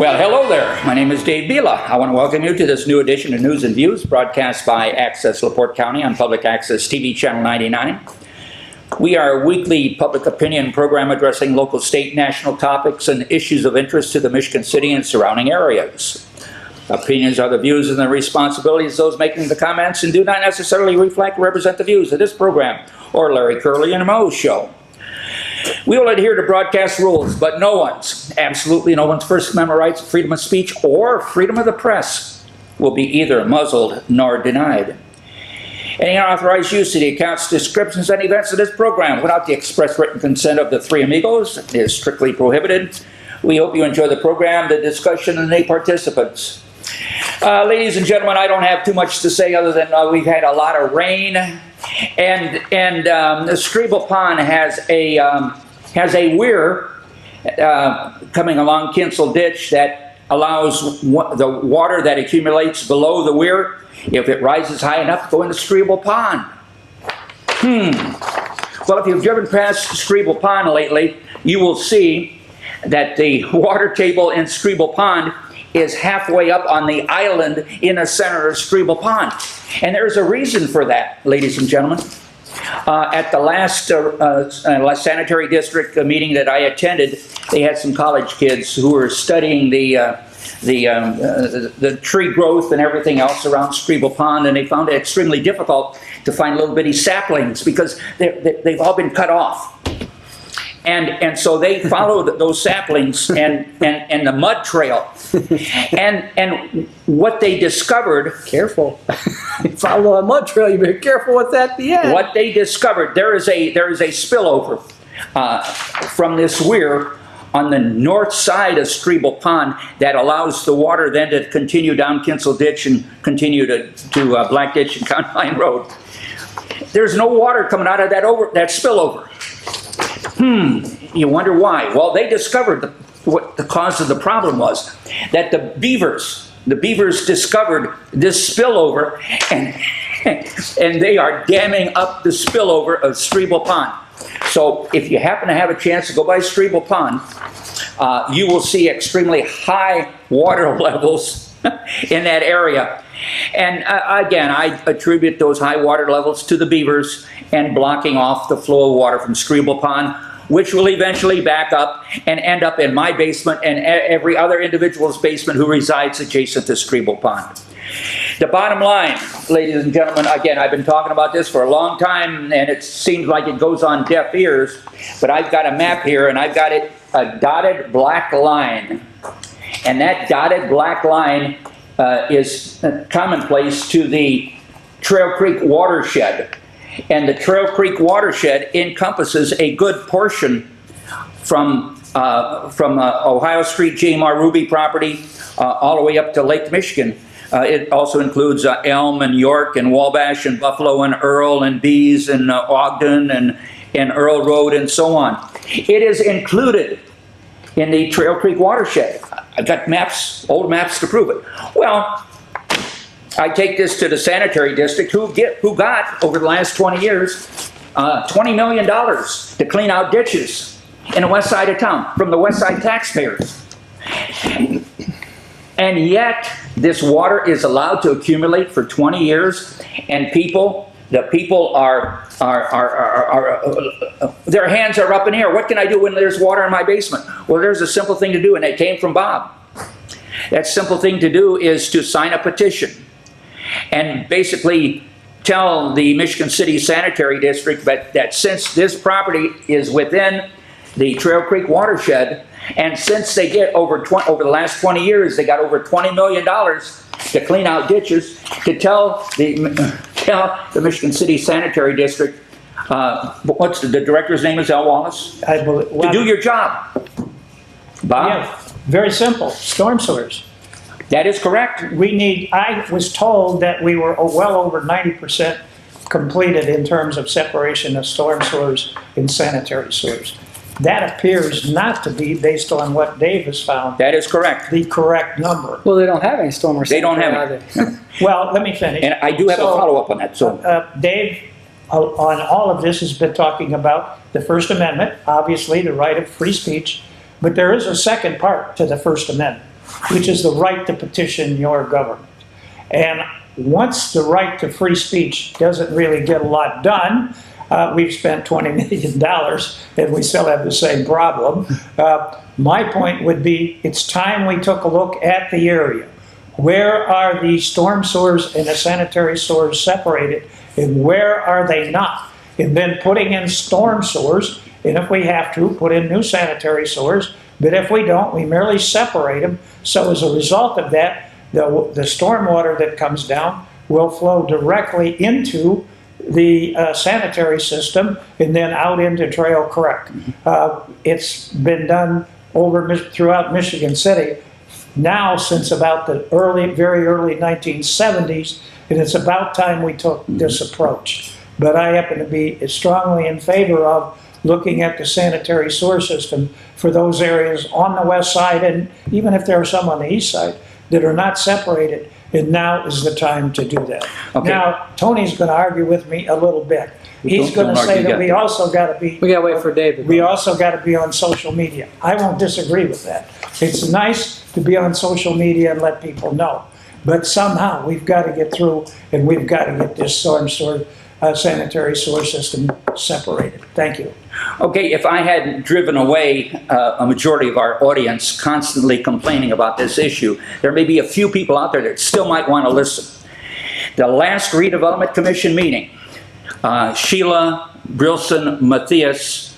Well, hello there. My name is Dave Bila. I want to welcome you to this new edition of News and Views, broadcast by Access LaPorte County on Public Access TV Channel 99. We are a weekly public opinion program addressing local, state, national topics and issues of interest to the Michigan City and surrounding areas. Opinions are the views and the responsibilities of those making the comments and do not necessarily reflect or represent the views of this program or Larry Curley and Mo's show. We will adhere to broadcast rules, but no one's, absolutely no one's First Amendment rights, freedom of speech, or freedom of the press will be either muzzled nor denied. Any unauthorized use of the accounts, descriptions, and events of this program without the express written consent of the three amigos is strictly prohibited. We hope you enjoy the program, the discussion, and the participants. Ladies and gentlemen, I don't have too much to say other than we've had a lot of rain, and the Strebel Pond has a weir coming along Kinsel Ditch that allows the water that accumulates below the weir, if it rises high enough, to go into Strebel Pond. Well, if you've driven past Strebel Pond lately, you will see that the water table in Strebel Pond is halfway up on the island in the center of Strebel Pond. And there's a reason for that, ladies and gentlemen. At the last sanitary district meeting that I attended, they had some college kids who were studying the tree growth and everything else around Strebel Pond, and they found it extremely difficult to find little bitty saplings because they've all been cut off. And so they followed those saplings and the mud trail. And what they discovered... Careful. Follow a mud trail, you better be careful with that at the end. What they discovered, there is a spillover from this weir on the north side of Strebel Pond that allows the water then to continue down Kinsel Ditch and continue to Black Ditch and County Line Road. There's no water coming out of that spillover. You wonder why? Well, they discovered what the cause of the problem was. That the beavers discovered this spillover, and they are damming up the spillover of Strebel Pond. So if you happen to have a chance to go by Strebel Pond, you will see extremely high water levels in that area. And again, I attribute those high water levels to the beavers and blocking off the flow of water from Strebel Pond, which will eventually back up and end up in my basement and every other individual's basement who resides adjacent to Strebel Pond. The bottom line, ladies and gentlemen, again, I've been talking about this for a long time, and it seems like it goes on deaf ears, but I've got a map here, and I've got it a dotted black line. And that dotted black line is commonplace to the Trail Creek watershed. And the Trail Creek watershed encompasses a good portion from Ohio Street, J.M.R. Ruby property, all the way up to Lake Michigan. It also includes Elm and York and Wabash and Buffalo and Earl and Bees and Ogden and Earl Road and so on. It is included in the Trail Creek watershed. I've got maps, old maps to prove it. Well, I take this to the sanitary district who got, over the last 20 years, $20 million to clean out ditches in the west side of town from the west side taxpayers. And yet, this water is allowed to accumulate for 20 years, and the people are their hands are up in the air. What can I do when there's water in my basement? Well, there's a simple thing to do, and it came from Bob. That simple thing to do is to sign a petition and basically tell the Michigan City Sanitary District that since this property is within the Trail Creek watershed, and since they get over the last 20 years, they got over $20 million to clean out ditches, to tell the Michigan City Sanitary District, what's the director's name is Al Wallace? I believe, to do your job. Bob? Yeah, very simple. Storm sewers. That is correct. I was told that we were well over 90% completed in terms of separation of storm sewers and sanitary sewers. That appears not to be, based on what Dave has found, that is correct, the correct number. Well, they don't have any storm or they don't have it. Well, let me finish. And I do have a follow-up on that. So, Dave, on all of this, has been talking about the First Amendment, obviously the right of free speech, but there is a second part to the First Amendment. which is the right to petition your government. And once the right to free speech doesn't really get a lot done, we've spent $20 million and we still have the same problem. My point would be, it's time we took a look at the area. Where are the storm sewers and the sanitary sewers separated, and where are they not? And then putting in storm sewers, and if we have to, put in new sanitary sewers, but if we don't, we merely separate them. So as a result of that, the storm water that comes down will flow directly into the sanitary system and then out into Trail Creek. It's been done throughout Michigan City now since about the very early 1970s, and it's about time we took this approach. But I happen to be strongly in favor of looking at the sanitary sewer system for those areas on the west side, and even if there are some on the east side that are not separated, and now is the time to do that. Okay. Now, Tony's going to argue with me a little bit. He's going to say that we also got to be... We got to wait for David. We also got to be on social media. I won't disagree with that. It's nice to be on social media and let people know. But somehow we've got to get through, and we've got to get this sanitary sewer system separated. Thank you. Okay, if I hadn't driven away a majority of our audience constantly complaining about this issue, there may be a few people out there that still might want to listen. The last Redevelopment Commission meeting, Sheila Brilson Matthias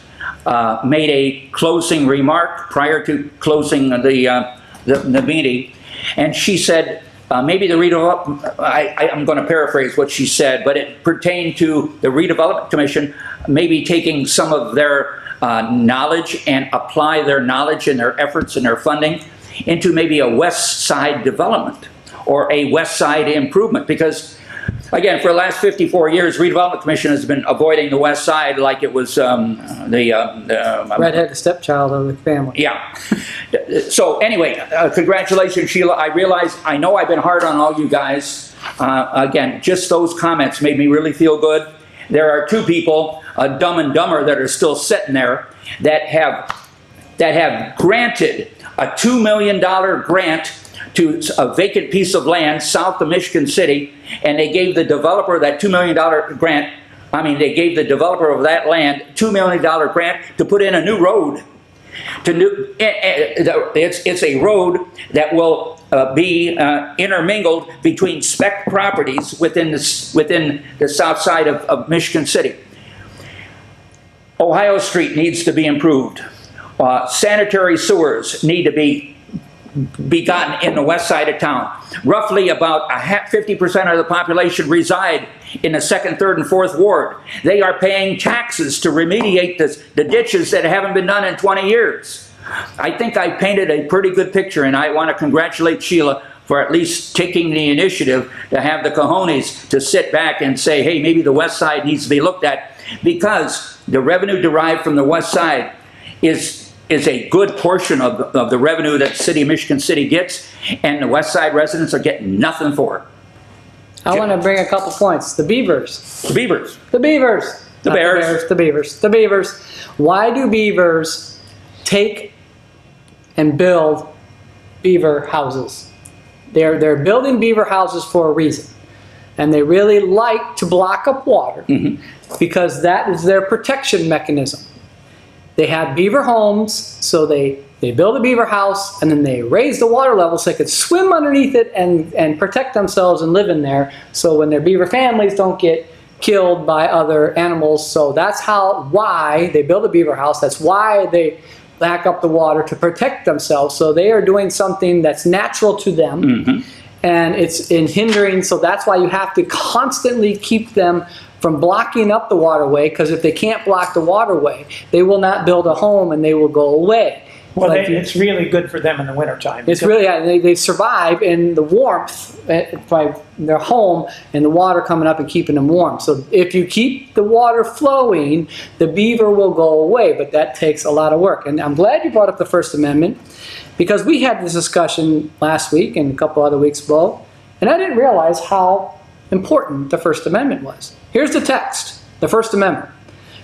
made a closing remark prior to closing the meeting, and she said, maybe the redevelopment, I'm going to paraphrase what she said, but it pertained to the Redevelopment Commission maybe taking some of their knowledge and apply their knowledge and their efforts and their funding into maybe a West Side development or a West Side improvement. Because, again, for the last 54 years, Redevelopment Commission has been avoiding the West Side like it was the redheaded stepchild of the family. Yeah. So anyway, congratulations, Sheila. I know I've been hard on all you guys. Again, just those comments made me really feel good. There are two people, Dumb and Dumber, that are still sitting there that have granted a $2 million grant to a vacant piece of land south of Michigan City, and they gave the developer that $2 million grant. They gave the developer of that land $2 million grant to put in a new road. It's a road that will be intermingled between spec properties within the south side of Michigan City. Ohio Street needs to be improved. Sanitary sewers need to be gotten in the west side of town. Roughly about 50% of the population reside in the 2nd, 3rd, and 4th Ward. They are paying taxes to remediate the ditches that haven't been done in 20 years. I think I painted a pretty good picture, and I want to congratulate Sheila for at least taking the initiative to have the cojones to sit back and say, hey, maybe the west side needs to be looked at, because the revenue derived from the west side is a good portion of the revenue that the city of Michigan City gets, and the west side residents are getting nothing for it. I want to bring a couple points. The beavers. The beavers. The beavers. The Not bears. The beavers. The beavers. Why do beavers take and build beaver houses? They're building beaver houses for a reason. And they really like to block up water because that is their protection mechanism. They have beaver homes, so they build a beaver house, and then they raise the water level so they could swim underneath it and protect themselves and live in there, so when their beaver families don't get killed by other animals. So that's why they build a beaver house. That's why they back up the water, to protect themselves. So they are doing something that's natural to them, and it's hindering. So that's why you have to constantly keep them from blocking up the waterway, because if they can't block the waterway, they will not build a home and they will go away. Well, it's really good for them in the wintertime. It's really, they survive in the warmth by their home and the water coming up and keeping them warm. So if you keep the water flowing, the beaver will go away, but that takes a lot of work. And I'm glad you brought up the First Amendment, because we had this discussion last week and a couple other weeks ago, and I didn't realize how important the First Amendment was. Here's the text, the First Amendment.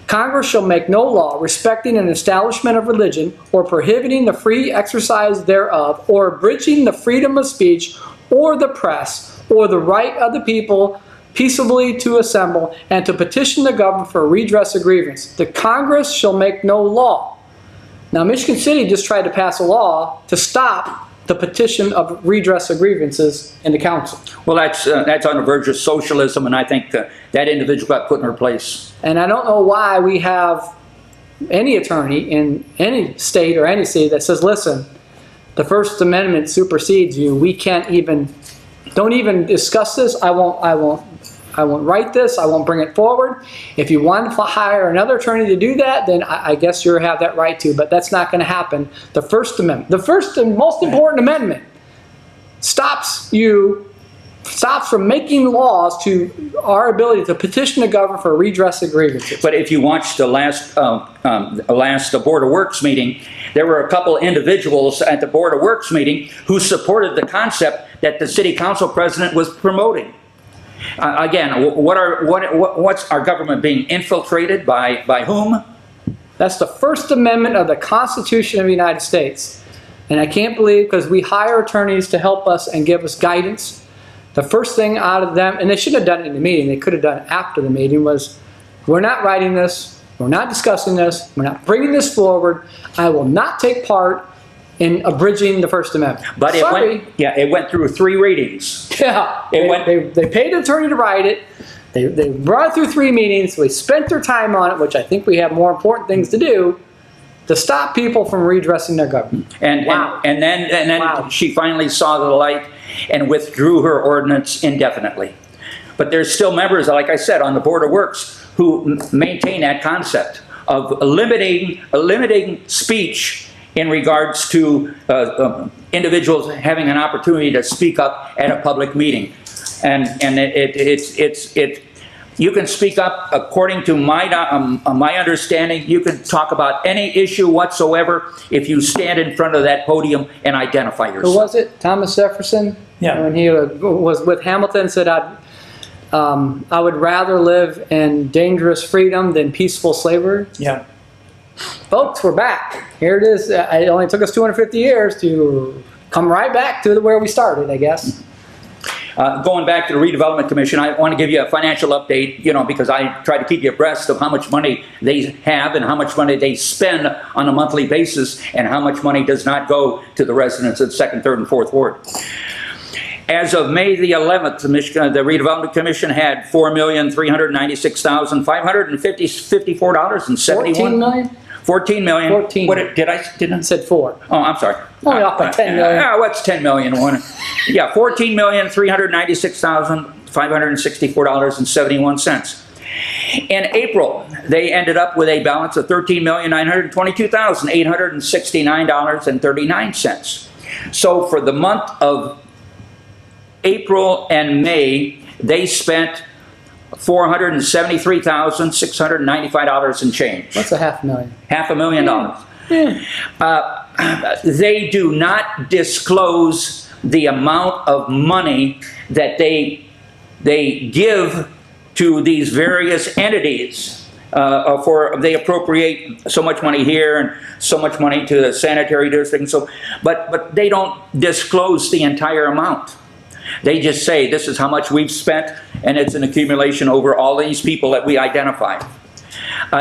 Congress shall make no law respecting an establishment of religion or prohibiting the free exercise thereof or abridging the freedom of speech or the press or the right of the people peaceably to assemble and to petition the government for redress of grievance. The Congress shall make no law. Now, Michigan City just tried to pass a law to stop the petition of redress of grievances in the council. Well, that's on the verge of socialism, and I think that individual got put in her place. And I don't know why we have any attorney in any state or any city that says, listen, the First Amendment supersedes you. We can't even, don't even discuss this. I won't write this. I won't bring it forward. If you want to hire another attorney to do that, then I guess you have that right to, but that's not going to happen. The First Amendment, the first and most important amendment, stops from making laws to our ability to petition the government for redress of grievances. But if you watched the last Board of Works meeting, there were a couple individuals at the Board of Works meeting who supported the concept that the city council president was promoting. Again, what's our government being infiltrated by whom? That's the First Amendment of the Constitution of the United States. And I can't believe, because we hire attorneys to help us and give us guidance, the first thing out of them, and they shouldn't have done it in the meeting, they could have done it after the meeting, was, we're not writing this, we're not discussing this, we're not bringing this forward, I will not take part in abridging the First Amendment. But it went through 3 readings. Yeah, they paid an attorney to write it. They brought it through 3 meetings. We spent their time on it, which I think we have more important things to do, to stop people from redressing their government. And then Wow. she finally saw the light and withdrew her ordinance indefinitely. But there's still members, like I said, on the Board of Works who maintain that concept of limiting speech in regards to individuals having an opportunity to speak up at a public meeting. And you can speak up according to my understanding. You can talk about any issue whatsoever if you stand in front of that podium and identify yourself. Who was it? Thomas Jefferson? Yeah. When he was with Hamilton, said, I would rather live in dangerous freedom than peaceful slavery. Yeah. Folks, we're back. Here it is. It only took us 250 years to come right back to where we started, I guess. Going back to the Redevelopment Commission, I want to give you a financial update, because I try to keep you abreast of how much money they have and how much money they spend on a monthly basis and how much money does not go to the residents of 2nd, 3rd, and 4th Ward. As of May the 11th, the Redevelopment Commission had $4,396,554.71. 14 million? 14 million. 14. What did I Said 4. Oh, I'm sorry. Only off by 10 million. What's 10 million? Yeah, $14,396,564.71. In April, they ended up with a balance of $13,922,869.39. So for the month of April and May, they spent $473,695 and change. What's $500,000? $500,000. Yeah. They do not disclose the amount of money that they give to these various entities. They appropriate so much money here and so much money to the sanitary district, and but they don't disclose the entire amount. They just say this is how much we've spent, and it's an accumulation over all these people that we identify.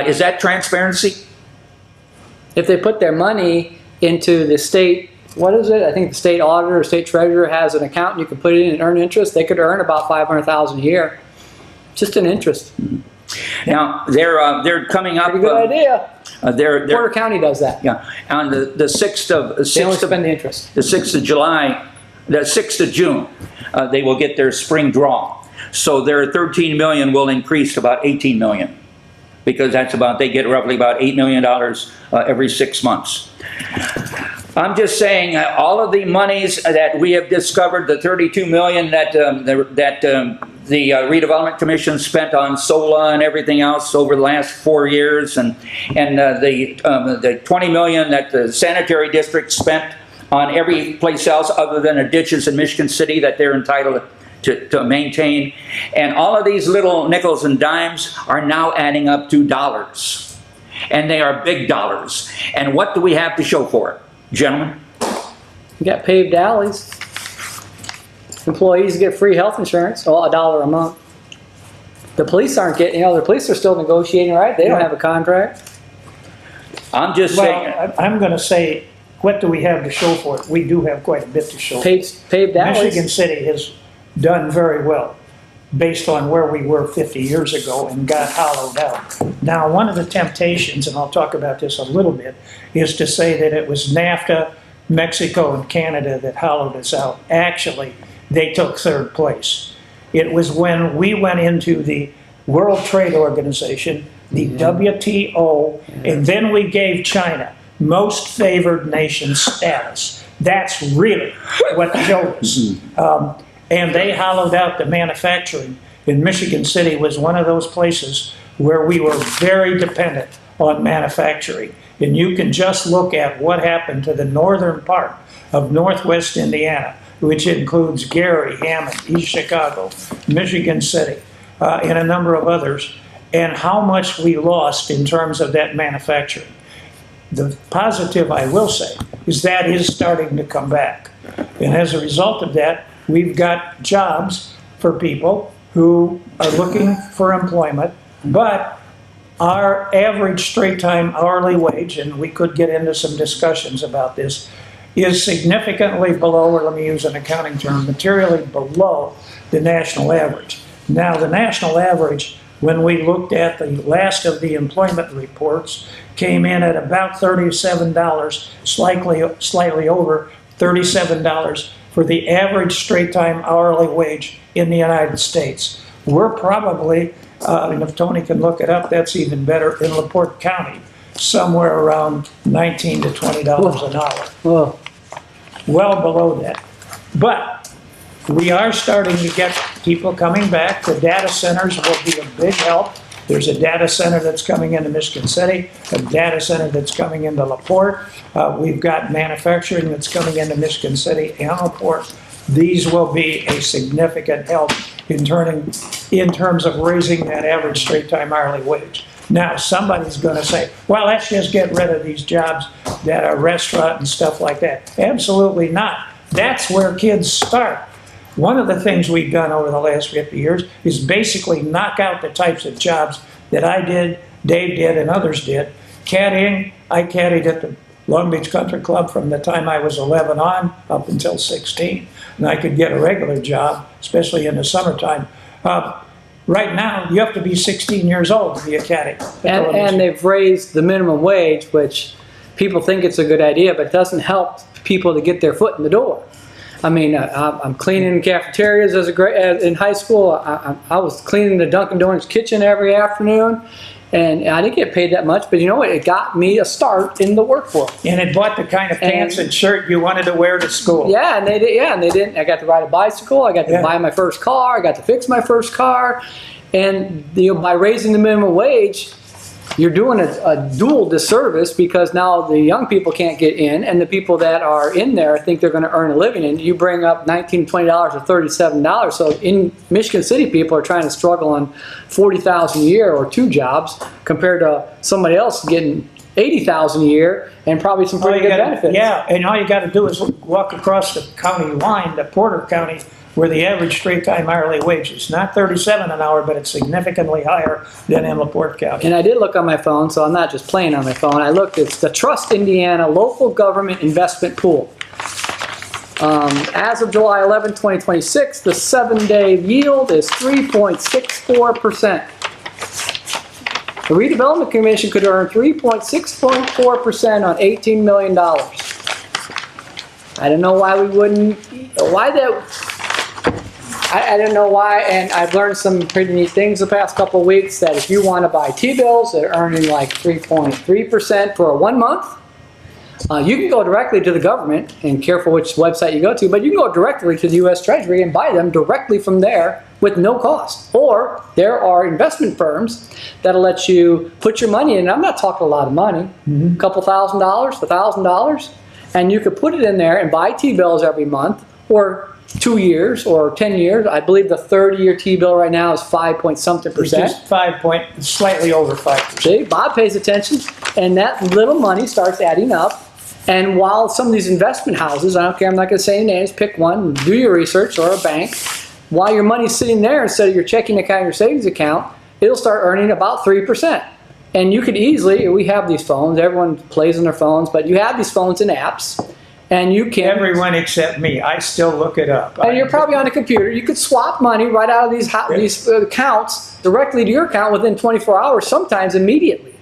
Is that transparency? If they put their money into the state, what is it? I think the state auditor or state treasurer has an account and you can put it in and earn interest. They could earn about $500,000 a year. Just an interest. Now, they're coming up. Pretty good idea. Porter County does that. Yeah, on the 6th of They only spend the interest. The 6th of July, the 6th of June, they will get their spring draw. So their 13 million will increase to about 18 million. Because they get roughly about $8 million every 6 months. I'm just saying, all of the monies that we have discovered, the 32 million that the Redevelopment Commission spent on SOLA and everything else over the last 4 years, and the 20 million that the sanitary district spent on every place else other than the ditches in Michigan City that they're entitled to maintain. And all of these little nickels and dimes are now adding up to dollars. And they are big dollars. And what do we have to show for it, gentlemen? You got paved alleys. Employees get free health insurance, $1 a month. The police aren't getting, the police are still negotiating, right? They don't have a contract. I'm just saying. Well, I'm going to say, what do we have to show for it? We do have quite a bit to show. Paved alleys. Michigan City has done very well based on where we were 50 years ago and got hollowed out. Now, one of the temptations, and I'll talk about this a little bit, is to say that it was NAFTA, Mexico, and Canada that hollowed us out. Actually, they took third place. It was when we went into the World Trade Organization, the WTO, and then we gave China most favored nation status. That's really what showed us. And they hollowed out the manufacturing. And Michigan City was one of those places where we were very dependent on manufacturing. And you can just look at what happened to the northern part of northwest Indiana, which includes Gary, Hammond, East Chicago, Michigan City, and a number of others, and how much we lost in terms of that manufacturing. The positive, I will say, is that is starting to come back. And as a result of that, we've got jobs for people who are looking for employment, but our average straight-time hourly wage, and we could get into some discussions about this, is significantly below, or let me use an accounting term, materially below the national average. Now, the national average, when we looked at the last of the employment reports, came in at about $37, slightly over $37 for the average straight-time hourly wage in the United States. We're probably, and if Tony can look it up, that's even better, in LaPorte County, somewhere around $19 to $20 an hour. Whoa. Well below that. But we are starting to get people coming back. The data centers will be a big help. There's a data center that's coming into Michigan City, a data center that's coming into LaPorte. We've got manufacturing that's coming into Michigan City and LaPorte. These will be a significant help in terms of raising that average straight-time hourly wage. Now, somebody's going to say, well, let's just get rid of these jobs that are restaurant and stuff like that. Absolutely not. That's where kids start. One of the things we've done over the last 50 years is basically knock out the types of jobs that I did, Dave did, and others did. Caddying, I caddied at the Long Beach Country Club from the time I was 11 on up until 16. And I could get a regular job, especially in the summertime. Right now, you have to be 16 years old to be a caddy. And they've raised the minimum wage, which people think it's a good idea, but it doesn't help people to get their foot in the door. I mean, I'm cleaning cafeterias in high school. I was cleaning the Dunkin' Donuts kitchen every afternoon, and I didn't get paid that much, but you know what? It got me a start in the workforce. And it bought the kind of pants and shirt you wanted to wear to school. Yeah, and they did. Yeah, and they didn't. I got to ride a bicycle. I got to buy my first car. I got to fix my first car, and by raising the minimum wage, you're doing a dual disservice, because now the young people can't get in, and the people that are in there think they're going to earn a living. And you bring up $19, $20 or $37. So in Michigan City, people are trying to struggle on $40,000 a year or 2 jobs, compared to somebody else getting $80,000 a year and probably some pretty good benefits. Yeah, and all you got to do is walk across the county line to Porter County, where the average straight-time hourly wage is not $37 an hour, but it's significantly higher than in LaPorte County. And I did look on my phone, so I'm not just playing on my phone. I looked, it's the Trust Indiana Local Government Investment Pool. As of July 11, 2026, the 7-day yield is 3.64%. The Redevelopment Commission could earn 3.6.4% on $18 million. I don't know why we wouldn't, I don't know why, and I've learned some pretty neat things the past couple of weeks, that if you want to buy T-bills that are earning like 3.3% for 1 month, you can go directly to the government, and careful which website you go to, but you can go directly to the U.S. Treasury and buy them directly from there with no cost. Or there are investment firms that'll let you put your money in. I'm not talking a lot of money, a couple $1,000, $1,000, and you could put it in there and buy T-bills every month, or 2 years or 10 years. I believe the 30-year T-bill right now is 5 point something It's percent. just slightly over 5%. See, Bob pays attention, and that little money starts adding up. And while some of these investment houses, I don't care, I'm not going to say any names, pick one, do your research, or a bank, while your money's sitting there instead of your checking account, your savings account, it'll start earning about 3%. And you could easily, we have these phones, everyone plays on their phones, but you have these phones and apps, and you can. Everyone except me. I still look it up. And you're probably on a computer. You could swap money right out of these accounts directly to your account within 24 hours, sometimes immediately.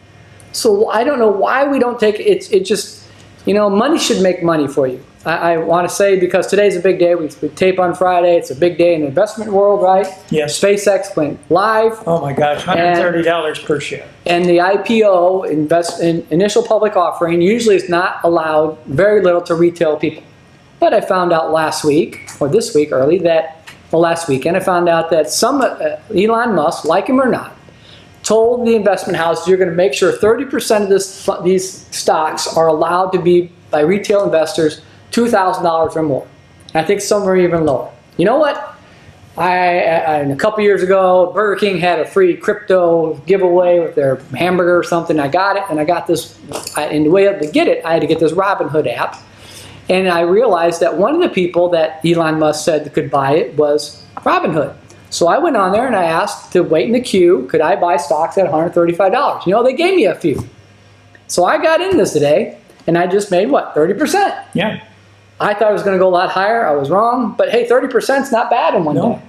So I don't know why we don't take it. It just, money should make money for you. I want to say, because today's a big day. We tape on Friday. It's a big day in the investment world, right? Yes. SpaceX went live. Oh my gosh, $130 per share. And the IPO, initial public offering, usually is not allowed very little to retail people. But I found out last week, or this week early, last weekend, I found out that some Elon Musk, like him or not, told the investment houses, you're going to make sure 30% of these stocks are allowed to be, by retail investors, $2,000 or more. And I think some are even lower. You know what? A couple years ago, Burger King had a free crypto giveaway with their hamburger or something. I got it, and I got this. And the way to get it, I had to get this Robinhood app. And I realized that one of the people that Elon Musk said could buy it was Robinhood. So I went on there and I asked to wait in the queue, could I buy stocks at $135? They gave me a few. So I got in this today, and I just made, what, 30%? Yeah. I thought it was going to go a lot higher. I was wrong. But hey, 30% is not bad in one day.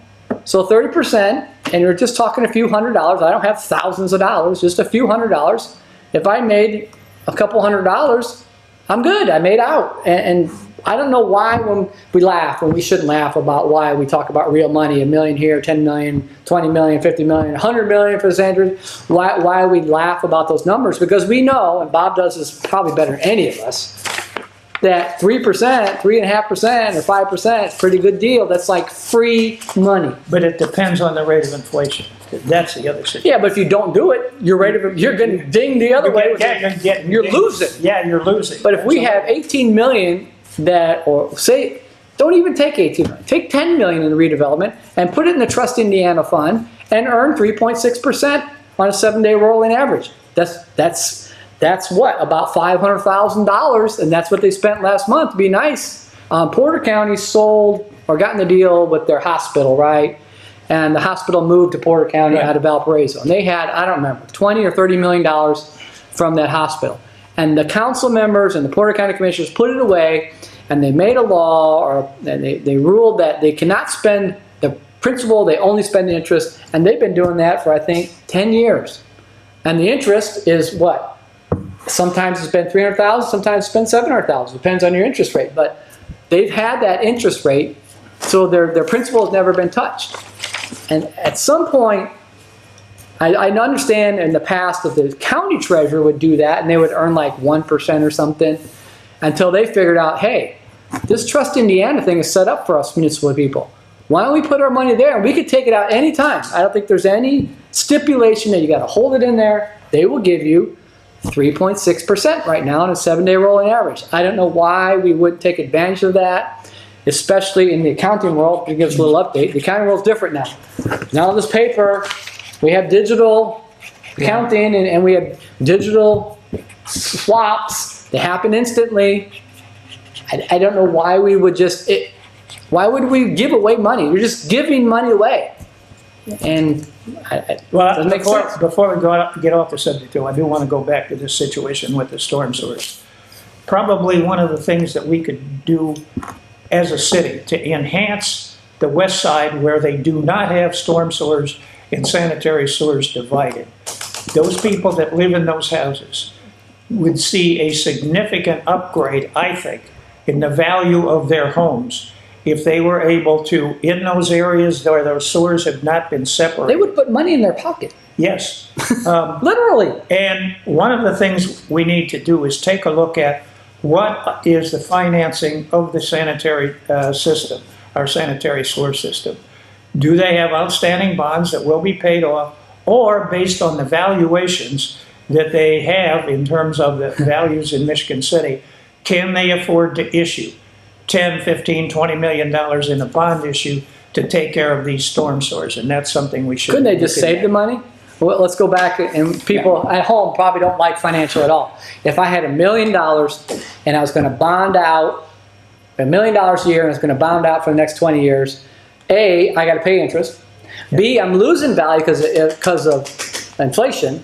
So 30%, and you're just talking a few $100s. I don't have thousands of dollars, just a few $100s. If I made a couple $100, I'm good. I made out. And I don't know why when we shouldn't laugh about why we talk about real money, $1 million here, 10 million, 20 million, 50 million, 100 million for Sandra. Why we laugh about those numbers? Because we know, and Bob does this probably better than any of us, that 3%, 3.5%, or 5% is a pretty good deal. That's like free money. But it depends on the rate of inflation. That's the other situation. Yeah, but if you don't do it, you're going to ding the other way. You're losing. Yeah, you're losing. But if we have 18 million don't even take 18 million, take 10 million in the redevelopment and put it in the Trust Indiana Fund and earn 3.6% on a 7-day rolling average. That's what, about $500,000, and that's what they spent last month. To be nice. Porter County sold or gotten the deal with their hospital, right? And the hospital moved to Porter County out of Valparaiso. And they had, I don't remember, $20 or $30 million from that hospital. And the council members and the Porter County commissioners put it away, and they made a law, and they ruled that they cannot spend the principal, they only spend the interest. And they've been doing that for, I think, 10 years. And the interest is what? Sometimes it's been $300,000, sometimes it's been $700,000. Depends on your interest rate. But they've had that interest rate, so their principal has never been touched. And at some point, I understand in the past that the county treasurer would do that, and they would earn like 1% or something, until they figured out, hey, this Trust Indiana thing is set up for us municipal people. Why don't we put our money there, and we could take it out anytime. I don't think there's any stipulation that you got to hold it in there. They will give you 3.6% right now on a 7-day rolling average. I don't know why we wouldn't take advantage of that, especially in the accounting world. To give us a little update, the accounting world is different now. Now this paper, we have digital accounting and we have digital swaps. They happen instantly. I don't know why we would why would we give away money? We're just giving money away. And before we get off the subject, though, I do want to go back to this situation with the storm sewers. Probably one of the things that we could do as a city to enhance the west side where they do not have storm sewers and sanitary sewers divided. Those people that live in those houses would see a significant upgrade, I think, in the value of their homes if they were able to, in those areas where those sewers have not been separated. They would put money in their pocket. Yes. Literally. And one of the things we need to do is take a look at what is the financing of the sanitary system, our sanitary sewer system. Do they have outstanding bonds that will be paid off, or based on the valuations that they have in terms of the values in Michigan City, can they afford to issue? 10, 15, 20 million dollars in a bond issue to take care of these storm sewers, and that's something we should. Couldn't they be just looking save at. the money? Well, let's go back, and people at home probably don't like financial at all. If I had $1 million and I was going to bond out $1 million a year and I was going to bond out for the next 20 years, A, I got to pay interest. B, I'm losing value because of inflation.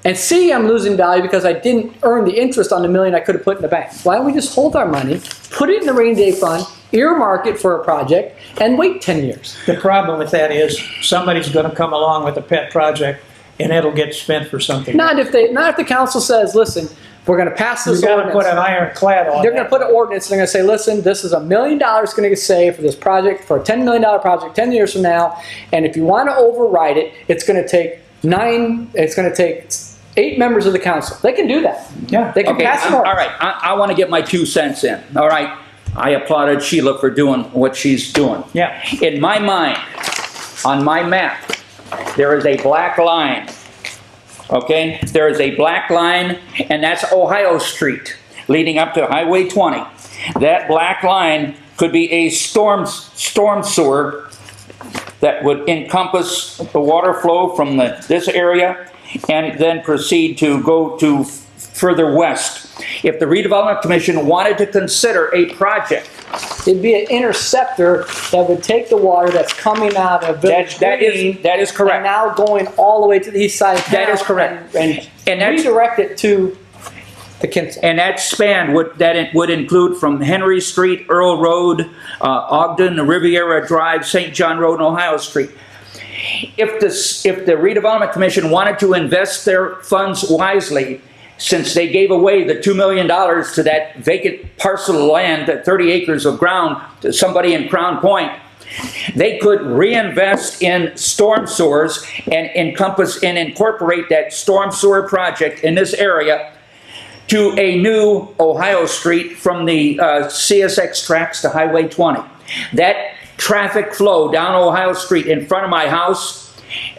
And C, I'm losing value because I didn't earn the interest on the $1 million I could have put in the bank. Why don't we just hold our money, put it in the rainy day fund, earmark it for a project, and wait 10 years? The problem with that is somebody's going to come along with a pet project and it'll get spent for something. Not if the council says, listen, we're going to pass You this got to ordinance. put an ironclad on They're going to that. put an ordinance. They're going to say, listen, this is $1 million going to get saved for this project, for a $10 million project 10 years from now. And if you want to override it, it's going to take 8 members of the council. They can do that. Yeah. They can Okay, pass an all ordinance. right, I want to get my 2 cents in, all right? I applauded Sheila for doing what she's doing. Yeah. In my mind, on my map, there is a black line, okay? There is a black line, and that's Ohio Street, leading up to Highway 20. That black line could be a storm sewer that would encompass the water flow from this area and then proceed to go to further west. If the redevelopment commission wanted to consider a project, It'd be an interceptor that would take the water that's coming out of Village that Green is and correct. now going all the way to the east side of town. That is correct. And And that's- redirect it to the Kinsel. And that span would include from Henry Street, Earl Road, Ogden, Riviera Drive, St. John Road, and Ohio Street. If the redevelopment commission wanted to invest their funds wisely, since they gave away the $2 million to that vacant parcel of land, that 30 acres of ground, to somebody in Crown Point, they could reinvest in storm sewers and incorporate that storm sewer project in this area to a new Ohio Street from the CSX tracks to Highway 20. That traffic flow down Ohio Street in front of my house,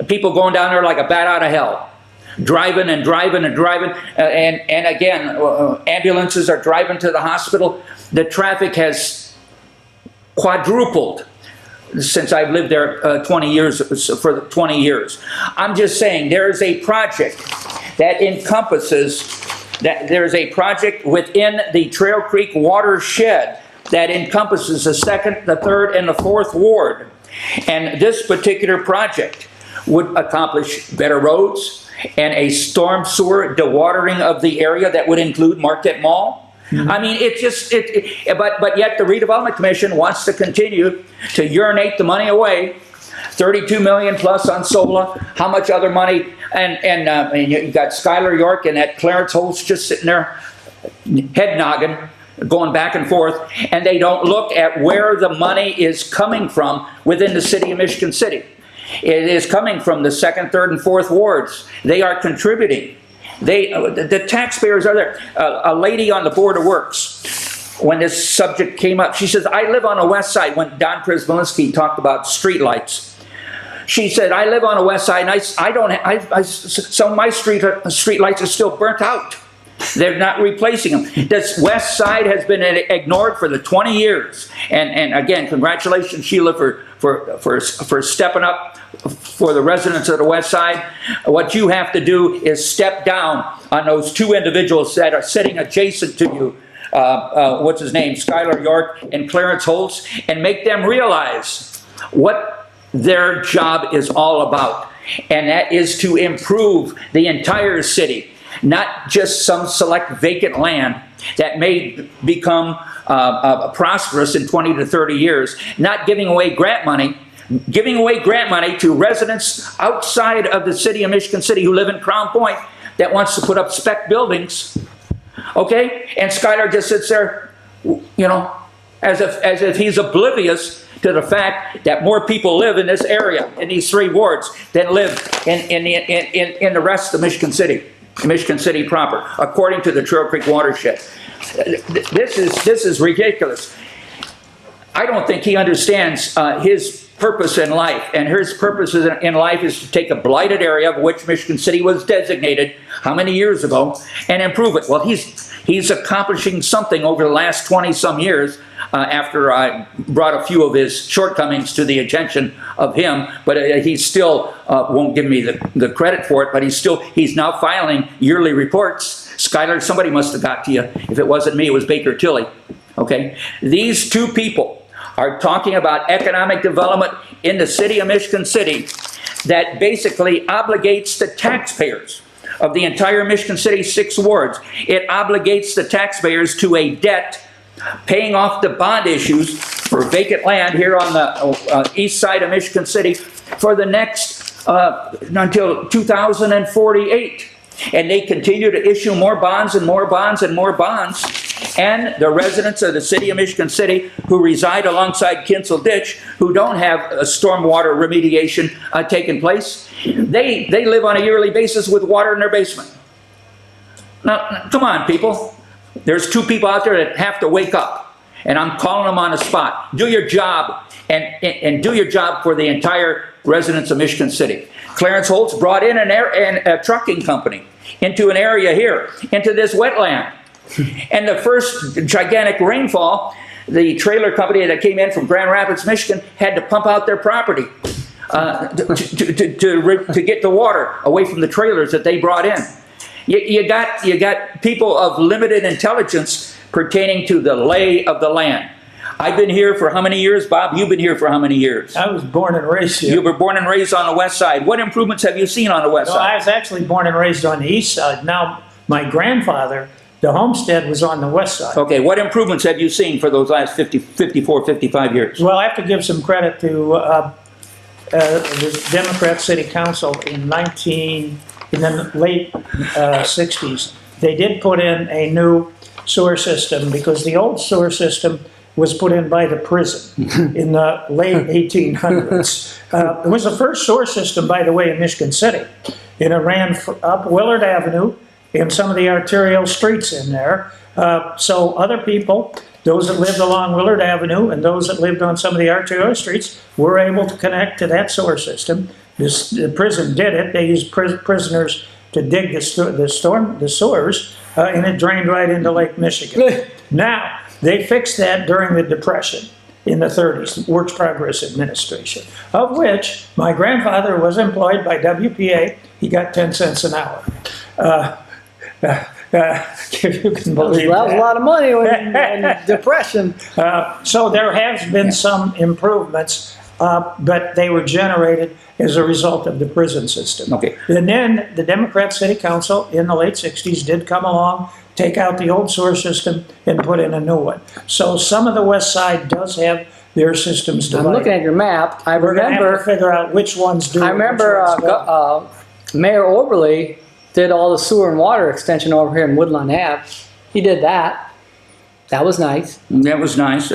people going down there like a bat out of hell. Driving and driving and driving, and again, ambulances are driving to the hospital. The traffic has quadrupled since I've lived there 20 years, for 20 years. I'm just saying, there is a project that encompasses, that there's a project within the Trail Creek watershed that encompasses the 2nd, the 3rd, and the 4th ward. And this particular project would accomplish better roads and a storm sewer dewatering of the area that would include Marquette Mall. I mean, but yet the redevelopment commission wants to continue to urinate the money away. 32 million plus on SOLA. How much other money? And you got Skylar York and that Clarence Holtz just sitting there, head noggin, going back and forth, and they don't look at where the money is coming from within the city of Michigan City. It is coming from the 2nd, 3rd, and 4th wards. They are contributing. The taxpayers are there. A lady on the Board of Works, when this subject came up, she says, I live on the west side, when Don Przybylski talked about streetlights. She said, I live on the west side, and some of my streetlights are still burnt out. They're not replacing them. This west side has been ignored for the 20 years. And again, congratulations, Sheila, for stepping up for the residents of the west side. What you have to do is step down on those 2 individuals that are sitting adjacent to you. What's his name? Skylar York and Clarence Holtz, and make them realize what their job is all about. And that is to improve the entire city. Not just some select vacant land that may become prosperous in 20 to 30 years. Not giving away grant money. Giving away grant money to residents outside of the city of Michigan City who live in Crown Point that wants to put up spec buildings. Okay? And Skylar just sits there, you know, as if he's oblivious to the fact that more people live in this area, in these 3 wards, than live in the rest of Michigan City. Michigan City proper, according to the Trail Creek watershed. This is ridiculous. I don't think he understands his purpose in life, and his purpose in life is to take a blighted area of which Michigan City was designated how many years ago and improve it. Well, he's He's accomplishing something over the last 20-some years after I brought a few of his shortcomings to the attention of him, but he still won't give me the credit for it, but he's now filing yearly reports. Skylar, somebody must have got to you. If it wasn't me, it was Baker Tilly. Okay? These two people are talking about economic development in the city of Michigan City that basically obligates the taxpayers of the entire Michigan City 6 wards. It obligates the taxpayers to a debt, paying off the bond issues for vacant land here on the east side of Michigan City for the next, until 2048. And they continue to issue more bonds and more bonds and more bonds. And the residents of the city of Michigan City who reside alongside Kinsel Ditch, who don't have a stormwater remediation taking place, they live on a yearly basis with water in their basement. Now, come on, people. There's two people out there that have to wake up, and I'm calling them on the spot. Do your job, and do your job for the entire residents of Michigan City. Clarence Holtz brought in a trucking company into an area here, into this wetland. And the first gigantic rainfall, the trailer company that came in from Grand Rapids, Michigan, had to pump out their property to get the water away from the trailers that they brought in. You got people of limited intelligence pertaining to the lay of the land. I've been here for how many years, Bob? You've been here for how many years? I was born and raised here. You were born and raised on the west side. What improvements have you seen on the west No, side? I was actually born and raised on the east side. Now, my grandfather, the homestead was on the west side. Okay, what improvements have you seen for those last 54, 55 years? Well, I have to give some credit to the Democrat City Council in the late 60s. They did put in a new sewer system because the old sewer system was put in by the prison in the late 1800s. It was the first sewer system, by the way, in Michigan City. And it ran up Willard Avenue and some of the arterial streets in there. So other people, those that lived along Willard Avenue and those that lived on some of the arterial streets, were able to connect to that sewer system. The prison did it. They used prisoners to dig the sewers, and it drained right into Lake Michigan. Now, they fixed that during the Depression in the 30s, Works Progress Administration, of which my grandfather was employed by WPA. He got 10 cents an hour. If you can believe That was a lot of money in Depression. So there has been some improvements, but they were generated as a result of the prison system. Okay. And then the Democrat City Council in the late 60s did come along, take out the old sewer system and put in a new one. So some of the west side does have their systems divided. I'm looking at your map. I We're going to have remember. to figure out which ones do. I remember Mayor Oberle did all the sewer and water extension over here in Woodland Ave. He did that. That was nice. That was nice.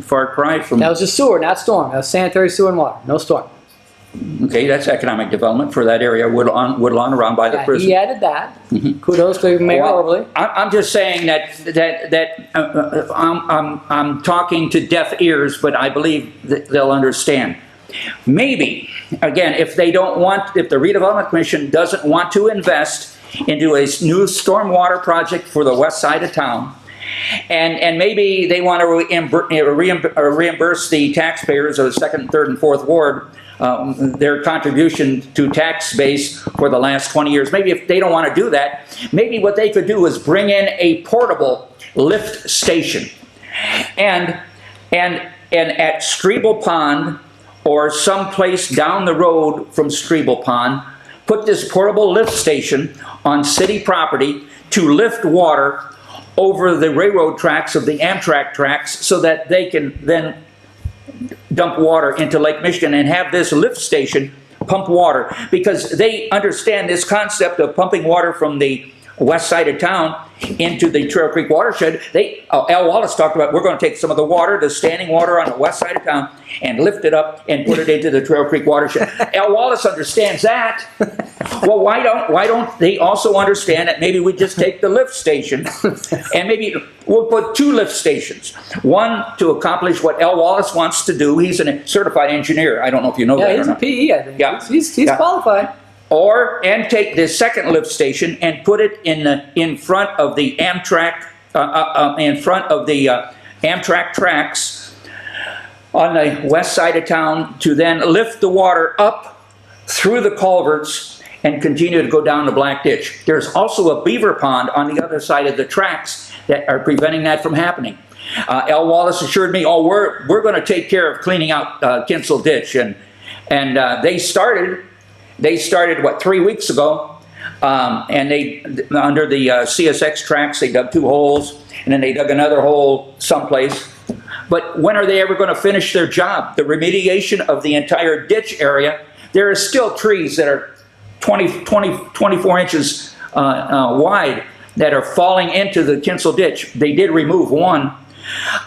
Far cry from... That was just sewer, not storm. That was sanitary sewer and water, no storm. Okay, that's economic development for that area, Woodlawn, around by the Yeah, prison. he added that. Kudos to Mayor Well, Oberle. I'm just saying that I'm talking to deaf ears, but I believe that they'll understand. Maybe, again, if the redevelopment commission doesn't want to invest into a new stormwater project for the west side of town, and maybe they want to reimburse the taxpayers of the 2nd, 3rd, and 4th ward their contribution to tax base for the last 20 years. Maybe if they don't want to do that, maybe what they could do is bring in a portable lift station. And at Strebel Pond or someplace down the road from Strebel Pond, put this portable lift station on city property to lift water over the railroad tracks of the Amtrak tracks so that they can then dump water into Lake Michigan and have this lift station pump water, because they understand this concept of pumping water from the west side of town into the Trail Creek watershed. Al Wallace talked about, we're going to take some of the water, the standing water on the west side of town, and lift it up and put it into the Trail Creek watershed. Al Wallace understands that. Well, why don't they also understand that maybe we just take the lift station and maybe we'll put 2 lift stations. One to accomplish what Al Wallace wants to do. He's a certified engineer. I don't know if you know that Yeah, or he's a not. PE, I think. Yeah. He's Yeah. qualified. And take the second lift station and put it in front of the Amtrak in front of the Amtrak tracks on the west side of town to then lift the water up through the culverts and continue to go down the Black Ditch. There's also a beaver pond on the other side of the tracks that are preventing that from happening. L. Wallace assured me, oh, we're going to take care of cleaning out Kinsel Ditch. And they started, what, 3 weeks ago? And they, under the CSX tracks, they dug 2 holes, and then they dug another hole someplace. But when are they ever going to finish their job? The remediation of the entire ditch area, there are still trees that are 24 inches wide that are falling into the Kinsel Ditch. They did remove one.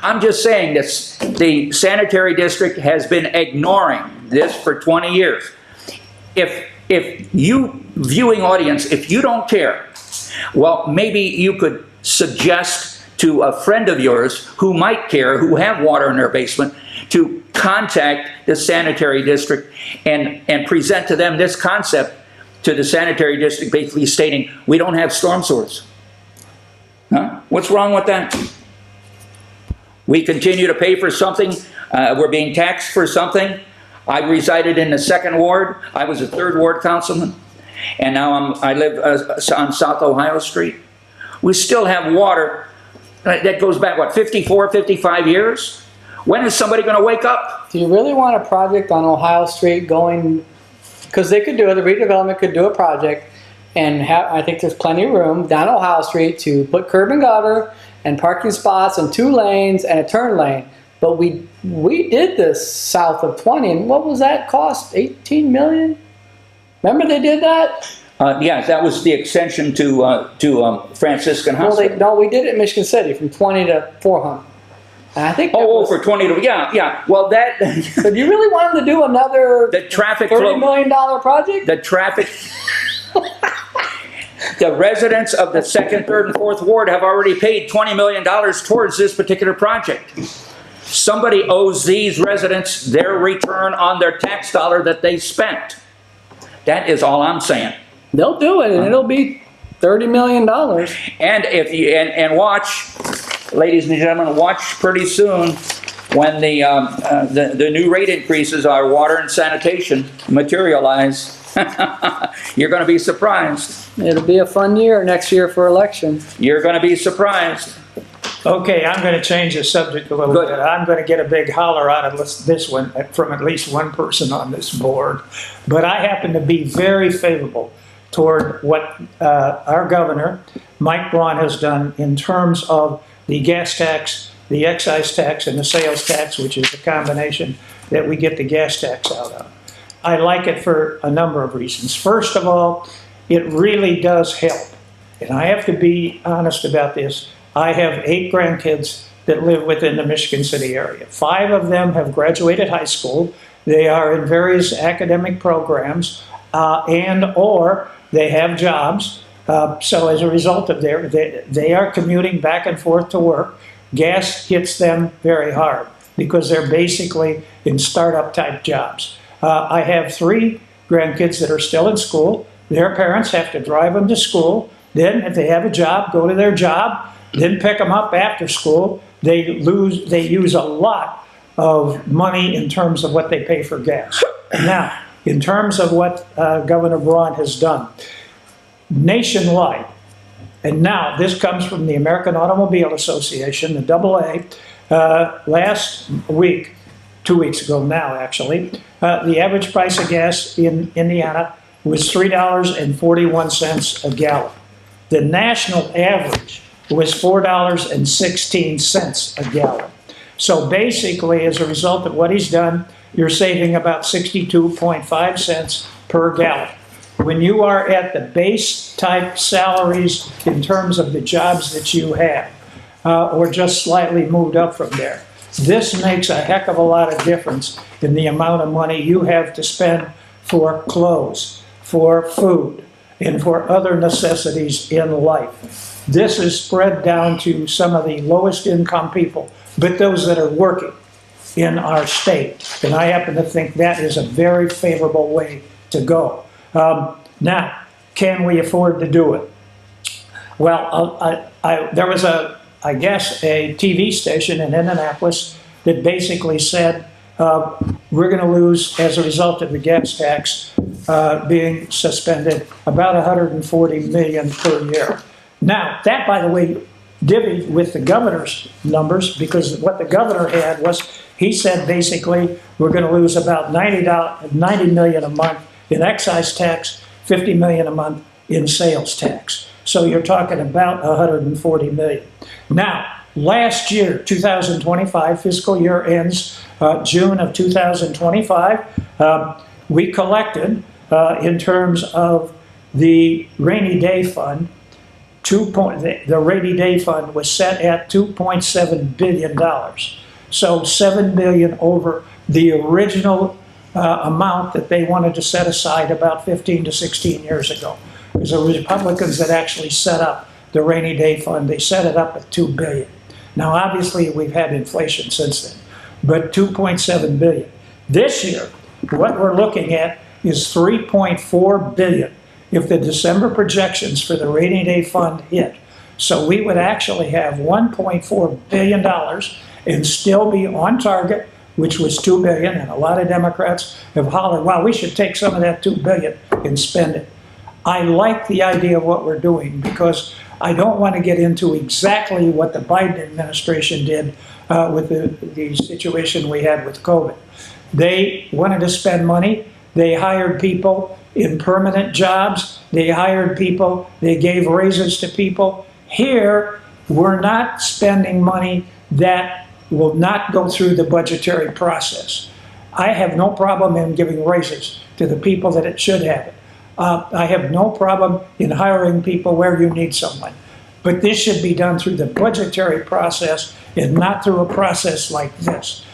I'm just saying that the sanitary district has been ignoring this for 20 years. If you, viewing audience, if you don't care, well, maybe you could suggest to a friend of yours who might care, who have water in their basement, to contact the sanitary district and present to them this concept to the sanitary district, basically stating, we don't have storm sewers. Huh? What's wrong with that? We continue to pay for something. We're being taxed for something. I resided in the 2nd Ward. I was a 3rd Ward councilman. And now I live on South Ohio Street. We still have water that goes back, what, 54, 55 years? When is somebody going to wake up? Do you really want a project on Ohio Street going, because they could do it, the redevelopment could do a project and have, I think there's plenty of room down Ohio Street to put curb and gutter and parking spots and 2 lanes and a turn lane. But we did this south of 20, and what was that cost? 18 million? Remember they did that? Yeah, that was the extension to Franciscan Hospital. No, we did it in Michigan City from 20 to 400. And I think for 20 to, yeah. Well, that... So do you really want them to do another the traffic $30 million project? The traffic... The residents of the 2nd, 3rd, and 4th Ward have already paid $20 million towards this particular project. Somebody owes these residents their return on their tax dollar that they spent. That is all I'm saying. They'll do it, and it'll be $30 million. And if you and watch, ladies and gentlemen, watch pretty soon when the new rate increases are water and sanitation materialize. You're going to be surprised. It'll be a fun year next year for election. You're going to be surprised. Okay, I'm going to change the subject a little Good. bit. I'm going to get a big holler out of this one from at least one person on this board. But I happen to be very favorable toward what our governor, Mike Braun, has done in terms of the gas tax, the excise tax, and the sales tax, which is the combination that we get the gas tax out of. I like it for a number of reasons. First of all, it really does help. And I have to be honest about this. I have 8 grandkids that live within the Michigan City area. 5 of them have graduated high school. They are in various academic programs and or they have jobs. So as a result of they are commuting back and forth to work. Gas hits them very hard because they're basically in startup type jobs. I have 3 grandkids that are still in school. Their parents have to drive them to school. Then if they have a job, go to their job, then pick them up after school. They use a lot of money in terms of what they pay for gas. Now, in terms of what Governor Braun has done, nationwide, and now this comes from the American Automobile Association, the AA, last week, 2 weeks ago now actually, the average price of gas in Indiana was $3.41 a gallon. The national average was $4.16 a gallon. So basically, as a result of what he's done, you're saving about 62.5 cents per gallon. When you are at the base type salaries in terms of the jobs that you have, or just slightly moved up from there, this makes a heck of a lot of difference in the amount of money you have to spend for clothes, for food, and for other necessities in life. This is spread down to some of the lowest income people, but those that are working in our state. And I happen to think that is a very favorable way to go. Now, can we afford to do it? Well, there was a I guess, a TV station in Indianapolis that basically said, we're going to lose, as a result of the gas tax being suspended, about $140 million per year. Now, that, by the way, divvied with the governor's numbers, because what the governor had was, he said basically, we're going to lose about $90 million a month in excise tax, $50 million a month in sales tax. So you're talking about $140 million. Now, last year, 2025, fiscal year ends June of 2025, we collected, in terms of the rainy day fund, the rainy day fund was set at $2.7 billion. So $7 billion over the original amount that they wanted to set aside about 15 to 16 years ago. Because the Republicans that actually set up the rainy day fund, they set it up at $2 billion. Now, obviously, we've had inflation since then, but $2.7 billion. This year, what we're looking at is $3.4 billion if the December projections for the rainy day fund hit. So we would actually have $1.4 billion and still be on target, which was $2 billion, and a lot of Democrats have hollered, wow, we should take some of that $2 billion and spend it. I like the idea of what we're doing, because I don't want to get into exactly what the Biden administration did with the situation we had with COVID. They wanted to spend money. They hired people in permanent jobs. They hired people. They gave raises to people. Here, we're not spending money that will not go through the budgetary process. I have no problem in giving raises to the people that it should have it. I have no problem in hiring people where you need someone. But this should be done through the budgetary process and not through a process like this.